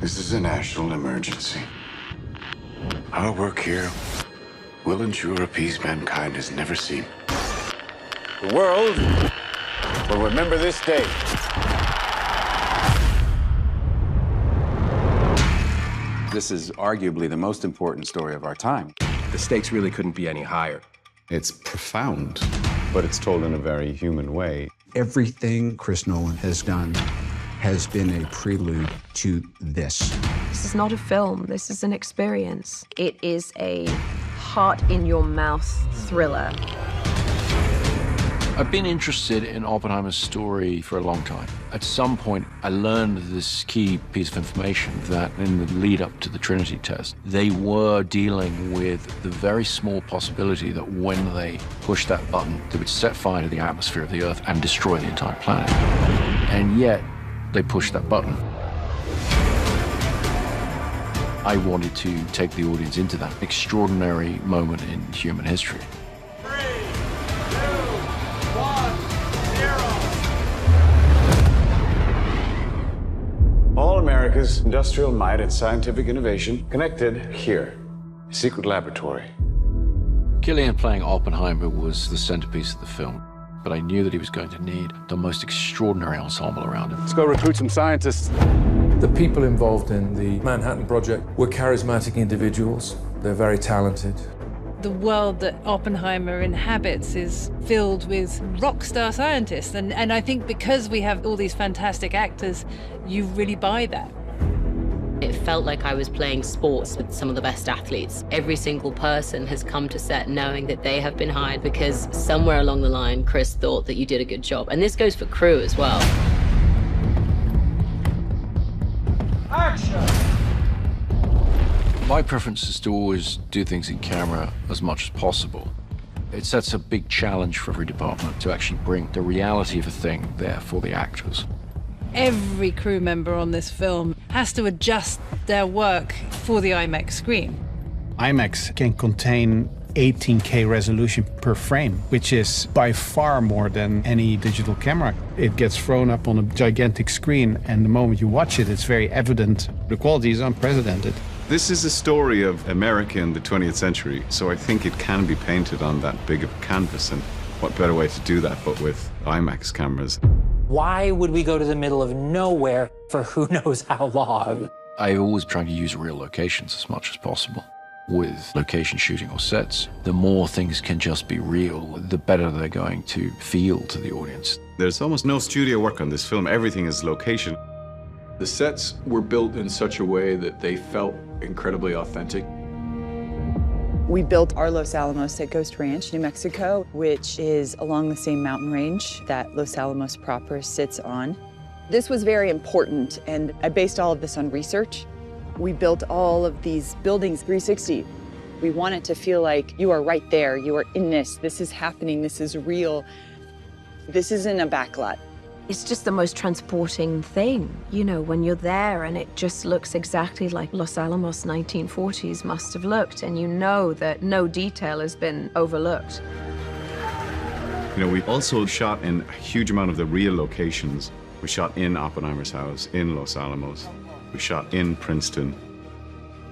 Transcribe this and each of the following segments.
This is a national emergency. Our work here will ensure a peace mankind has never seen. The world will remember this day. This is arguably the most important story of our time. The stakes really couldn't be any higher. It's profound, but it's told in a very human way. Everything Chris Nolan has done has been a prelude to this. This is not a film, this is an experience. It is a heart-in-your-mouth thriller. I've been interested in Oppenheimer's story for a long time. At some point, I learned this key piece of information that in the lead up to the Trinity test, they were dealing with the very small possibility that when they pushed that button, they would set fire to the atmosphere of the Earth and destroy the entire planet. And yet, they pushed that button. I wanted to take the audience into that extraordinary moment in human history. All America's industrial might and scientific innovation connected here. A secret laboratory. Cillian playing Oppenheimer was the centerpiece of the film, but I knew that he was going to need the most extraordinary ensemble around him. Let's go recruit some scientists. The people involved in the Manhattan Project were charismatic individuals. They're very talented. The world that Oppenheimer inhabits is filled with rock star scientists. And I think because we have all these fantastic actors, you really buy that. It felt like I was playing sports with some of the best athletes. Every single person has come to set knowing that they have been hired because somewhere along the line, Chris thought that you did a good job. And this goes for crew as well. Action! My preference is to always do things in camera as much as possible. It sets a big challenge for every department to actually bring the reality of a thing there for the actors. Every crew member on this film has to adjust their work for the IMAX screen. IMAX can contain 18K resolution per frame, which is by far more than any digital camera. It gets thrown up on a gigantic screen, and the moment you watch it, it's very evident. The quality is unprecedented. This is a story of America in the 20th century, so I think it can be painted on that big of a canvas, and what better way to do that but with IMAX cameras. Why would we go to the middle of nowhere for who knows how long? I always try to use real locations as much as possible. With location shooting or sets, the more things can just be real, the better they're going to feel to the audience. There's almost no studio work on this film. Everything is location. The sets were built in such a way that they felt incredibly authentic. We built our Los Alamos at Ghost Ranch, New Mexico, which is along the same mountain range that Los Alamos proper sits on. This was very important, and I based all of this on research. We built all of these buildings 360. We want it to feel like you are right there, you are in this is happening, this is real. This isn't a backlot. It's just the most transporting thing, you know, when you're there and it just looks exactly like Los Alamos 1940s must have looked, and you know that no detail has been overlooked. You know, we also shot in a huge amount of the real locations. We shot in Oppenheimer's house, in Los Alamos. We shot in Princeton.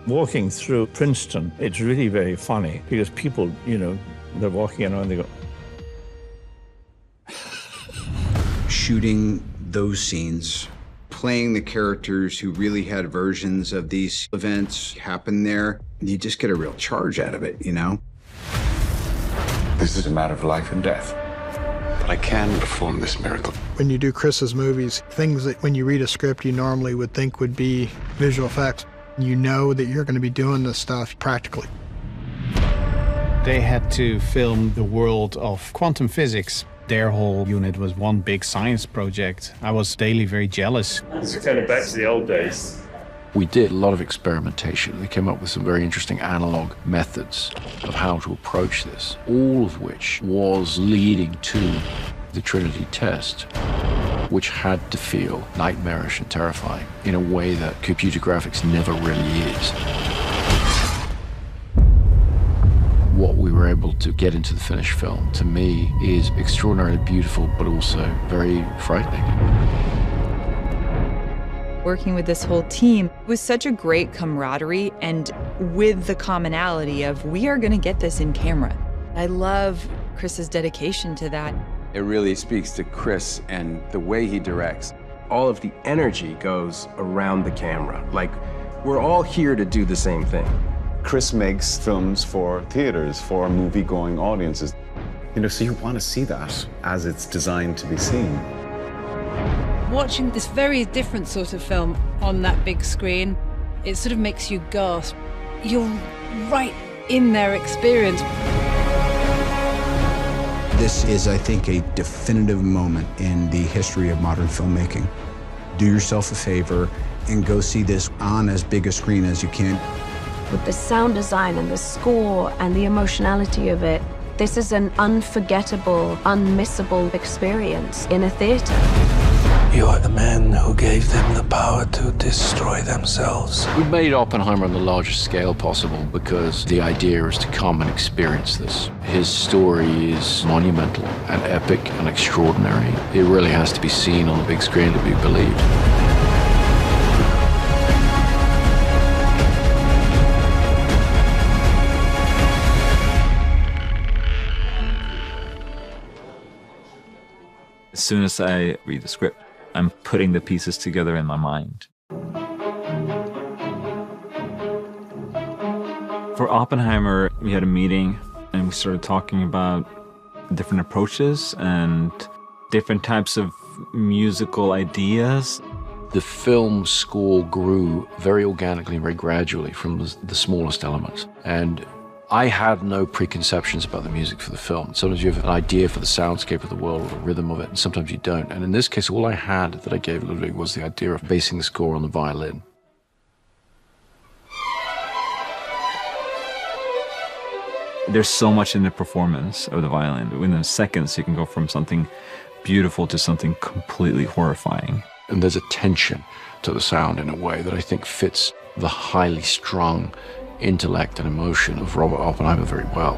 Walking through Princeton, it's really very funny because people, you know, they're walking around and they go, shooting those scenes, playing the characters who really had versions of these events happen there, you just get a real charge out of it, you know? This is a matter of life and death. But I can perform this miracle. When you do Chris's movies, things that when you read a script you normally would think would be visual effects, you know that you're going to be doing this stuff practically. They had to film the world of quantum physics. Their whole unit was one big science project. I was daily very jealous. it's kind of back to the old days. We did a lot of experimentation. They came up with some very interesting analog methods of how to approach this, all of which was leading to the Trinity test, which had to feel nightmarish and terrifying in a way that computer graphics never really is. What we were able to get into the finished film, to me, is extraordinarily beautiful, but also very frightening. Working with this whole team was such a great camaraderie, and with the commonality of we are going to get this in camera. I love Chris's dedication to that. It really speaks to Chris and the way he directs. All of the energy goes around the camera. Like, we're all here to do the same thing. Chris makes films for theaters, for movie-going audiences. You know, so you want to see that as it's designed to be seen. Watching this very different sort of film on that big screen, it sort of makes you gasp. You're right in their experience. This is, I think, a definitive moment in the history of modern filmmaking. Do yourself a favor and go see this on as big a screen as you can. With the sound design and the score and the emotionality of it, this is an unforgettable, unmissable experience in a theater. You are the man who gave them the power to destroy themselves. We made Oppenheimer on the largest scale possible because the idea is to come and experience this. His story is monumental and epic and extraordinary. It really has to be seen on the big screen to be believed. As soon as I read the script, I'm putting the pieces together in my mind. For Oppenheimer, we had a meeting and we started talking about different approaches and different types of musical ideas. The film score grew very organically and very gradually from the smallest elements. And I had no preconceptions about the music for the film. Sometimes you have an idea for the soundscape of the world or the rhythm of it, and sometimes you don't. And in this case, all I had that I gave Ludwig was the idea of basing the score on the violin. There's so much in the performance of the violin. Within seconds, you can go from something beautiful to something completely horrifying. And there's a tension to the sound in a way that I think fits the highly strung intellect and emotion of Robert Oppenheimer very well.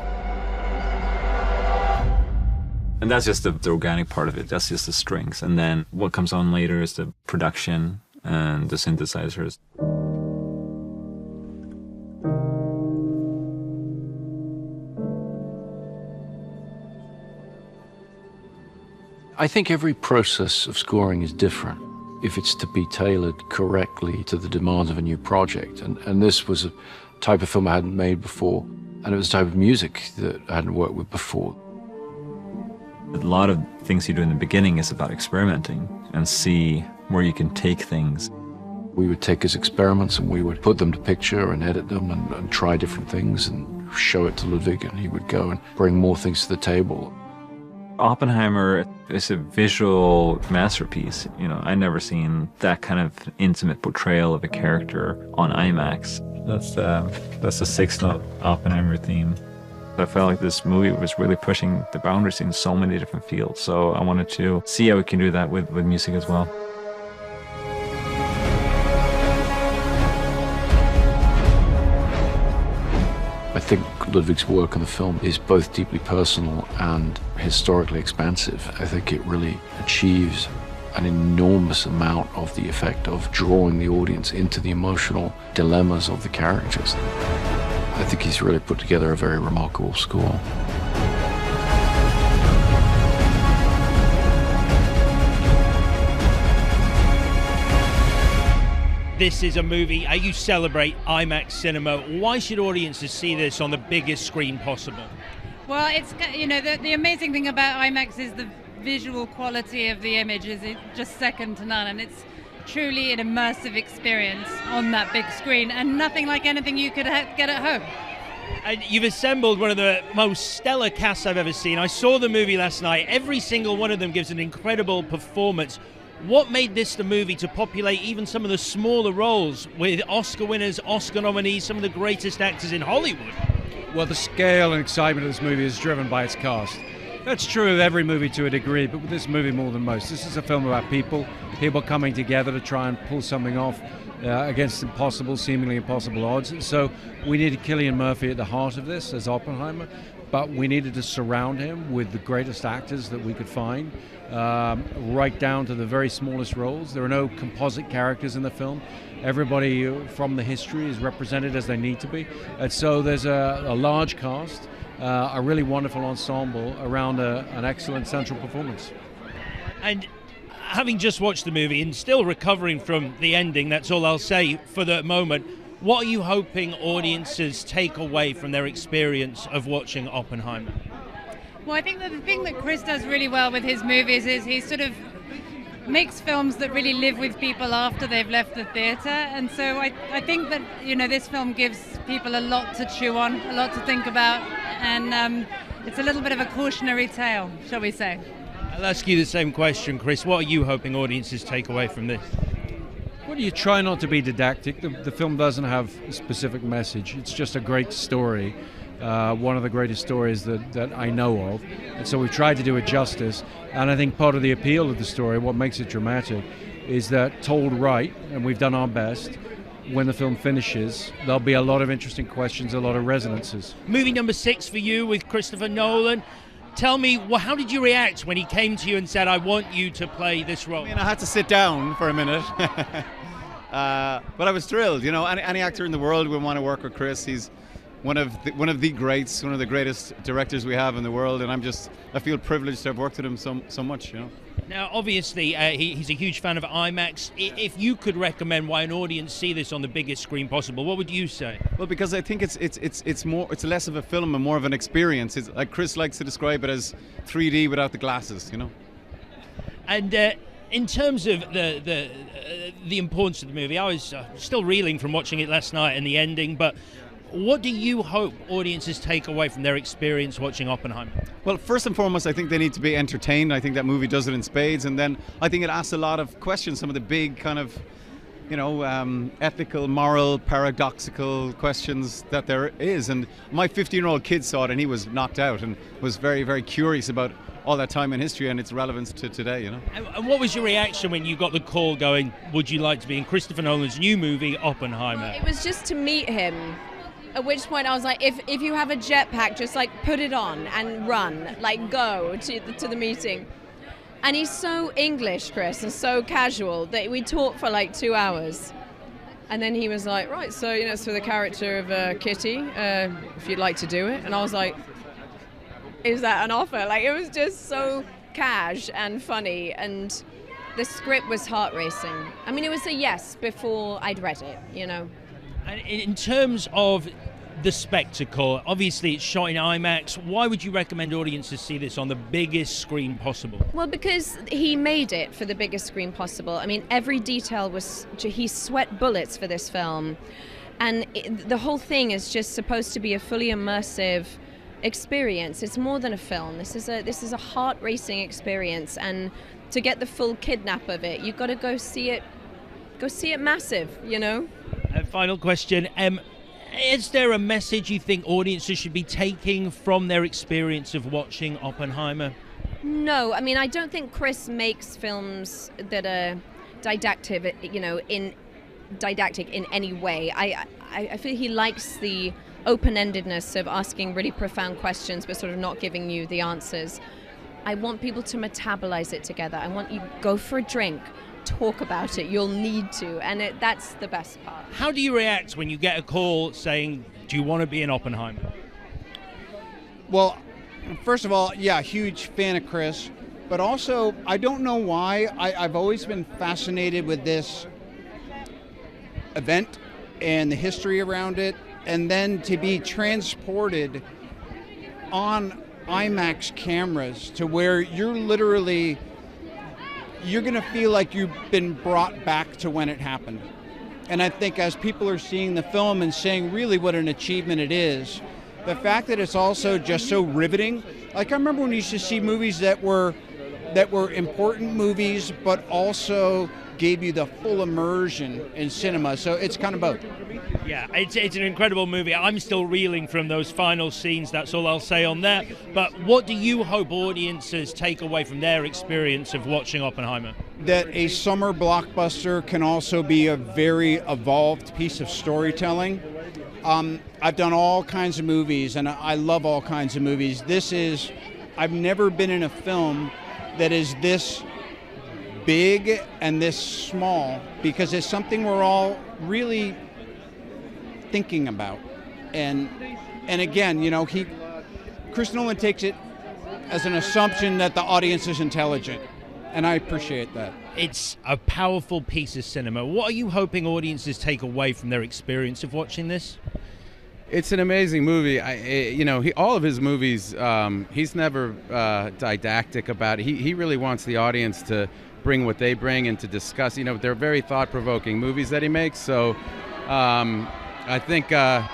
And that's just the organic part of it. That's just the strings. And then what comes on later is the production and the synthesizers. I think every process of scoring is different if it's to be tailored correctly to the demands of a new project. And this was a type of film I hadn't made before, and it was a type of music that I hadn't worked with before. A lot of things you do in the beginning is about experimenting and see where you can take things. We would take his experiments and we would put them to picture and edit them and try different things and show it to Ludwig, and he would go and bring more things to the table. Oppenheimer is a visual masterpiece. You know, I've never seen that kind of intimate portrayal of a character on IMAX. That's the six-note Oppenheimer theme. I felt like this movie was really pushing the boundaries in so many different fields. So I wanted to see how we can do that with music as well. I think Ludwig's work on the film is both deeply personal and historically expansive. I think it really achieves an enormous amount of the effect of drawing the audience into the emotional dilemmas of the characters. I think he's really put together a very remarkable score. This is a movie you celebrate IMAX cinema. Why should audiences see this on the biggest screen possible? Well, it's, you know, the amazing thing about IMAX is the visual quality of the image is just second to none, and it's truly an immersive experience on that big screen, and nothing like anything you could get at home. And you've assembled one of the most stellar casts I've ever seen. I saw the movie last night. Every single one of them gives an incredible performance. What made this the movie to populate even some of the smaller roles with Oscar winners, Oscar nominees, some of the greatest actors in Hollywood? Well, the scale and excitement of this movie is driven by its cast. That's true of every movie to a degree, but with this movie more than most. This is a film about people coming together to try and pull something off against seemingly impossible odds. So we needed Cillian Murphy at the heart of this as Oppenheimer. but we needed to surround him with the greatest actors that we could find, right down to the very smallest roles. There are no composite characters in the film. Everybody from the history is represented as they need to be. And so there's a large cast, a really wonderful ensemble around an excellent central performance. And having just watched the movie and still recovering from the ending, that's all I'll say for the moment, what are you hoping audiences take away from their experience of watching Oppenheimer? Well, I think that the thing that Chris does really well with his movies is he sort of makes films that really live with people after they've left the theatre. And so I think that, this film gives people a lot to chew on, a lot to think about. And it's a little bit of a cautionary tale, shall we say. I'll ask you the same question, Chris. What are you hoping audiences take away from this? Well, you try not to be didactic. The film doesn't have a specific message. It's just a great story, one of the greatest stories that I know of. And so we tried to do it justice. And I think part of the appeal of the story, what makes it dramatic, is that told right, and we've done our best, when the film finishes, there'll be a lot of interesting questions, a lot of resonances. Movie number 6 for you with Christopher Nolan. Tell me, how did you react when he came to you and said, I want you to play this role? I mean, I had to sit down for a minute. But I was thrilled. Any actor in the world would want to work with Chris. He's one of the greats, one of the greatest directors we have in the world, and I feel privileged to have worked with him so much. Now, obviously, he's a huge fan of IMAX. If you could recommend why an audience see this on the biggest screen possible, what would you say? Well, because I think it's less of a film and more of an experience. It's like Chris likes to describe it as 3D without the glasses. And in terms of the importance of the movie, I was still reeling from watching it last night and the ending, but what do you hope audiences take away from their experience watching Oppenheimer? Well, first and foremost, I think they need to be entertained. I think that movie does it in spades. And then I think it asks a lot of questions, some of the big kind of, ethical, moral, paradoxical questions that there is. And my 15-year-old kid saw it and he was knocked out and was very, very curious about all that time in history and its relevance to today, And what was your reaction when you got the call going, would you like to be in Christopher Nolan's new movie, Oppenheimer? It was just to meet him. At which point I was like, if you have a jetpack, just put it on and run, go to the meeting. And he's so English, Chris, and so casual that we talked for 2 hours. And then he was like, right, so it's for the character of Kitty, if you'd like to do it. And I was like, is that an offer? It was just so cash and funny, and the script was heart racing. I mean, it was a yes before I'd read it, And in terms of the spectacle, obviously it's shot in IMAX. Why would you recommend audiences see this on the biggest screen possible? Well, because he made it for the biggest screen possible. I mean, every detail he sweat bullets for this film. And the whole thing is just supposed to be a fully immersive experience. It's more than a film. This is a heart-racing experience. And to get the full kidnap of it, you've got to go see it massive, Final question. Is there a message you think audiences should be taking from their experience of watching Oppenheimer? No, I mean, I don't think Chris makes films that are didactic, didactic in any way. I feel he likes the open-endedness of asking really profound questions but sort of not giving you the answers. I want people to metabolize it together. I want you to go for a drink, talk about it. You'll need to, and that's the best part. How do you react when you get a call saying, do you want to be in Oppenheimer? Well, first of all, yeah, huge fan of Chris, but also I don't know why I've always been fascinated with this event and the history around it, and then to be transported on IMAX cameras to where you're going to feel like you've been brought back to when it happened. And I think as people are seeing the film and saying really what an achievement it is, the fact that it's also just so riveting. I remember when you used to see movies that were important movies, but also gave you the full immersion in cinema. So it's kind of both. Yeah, it's an incredible movie. I'm still reeling from those final scenes. That's all I'll say on that. But what do you hope audiences take away from their experience of watching Oppenheimer? That a summer blockbuster can also be a very evolved piece of storytelling I've done all kinds of movies, and I love all kinds of movies. I've never been in a film that is this big and this small, because it's something we're all really thinking about. And again, Chris Nolan takes it as an assumption that the audience is intelligent, and I appreciate that. It's a powerful piece of cinema. What are you hoping audiences take away from their experience of watching this? It's an amazing movie. All of his movies, he's never didactic about it. He really wants the audience to bring what they bring and to discuss. They're very thought-provoking movies that he makes. So I think that's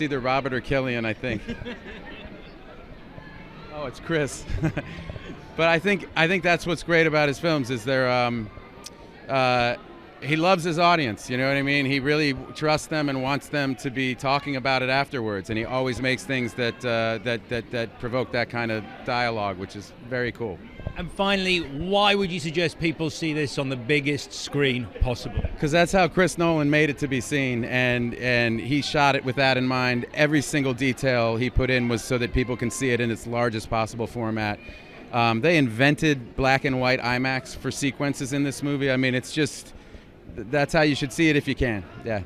either Robert or Killian, I think. Oh, it's Chris. But I think that's what's great about his films is he loves his audience, you know what I mean? He really trusts them and wants them to be talking about it afterwards, and he always makes things that provoke that kind of dialogue, which is very cool. And finally, why would you suggest people see this on the biggest screen possible? Because that's how Chris Nolan made it to be seen, and he shot it with that in mind. Every single detail he put in was so that people can see it in its largest possible format. They invented black and white IMAX for sequences in this movie. I mean, it's just, that's how you should see it if you can. Yeah.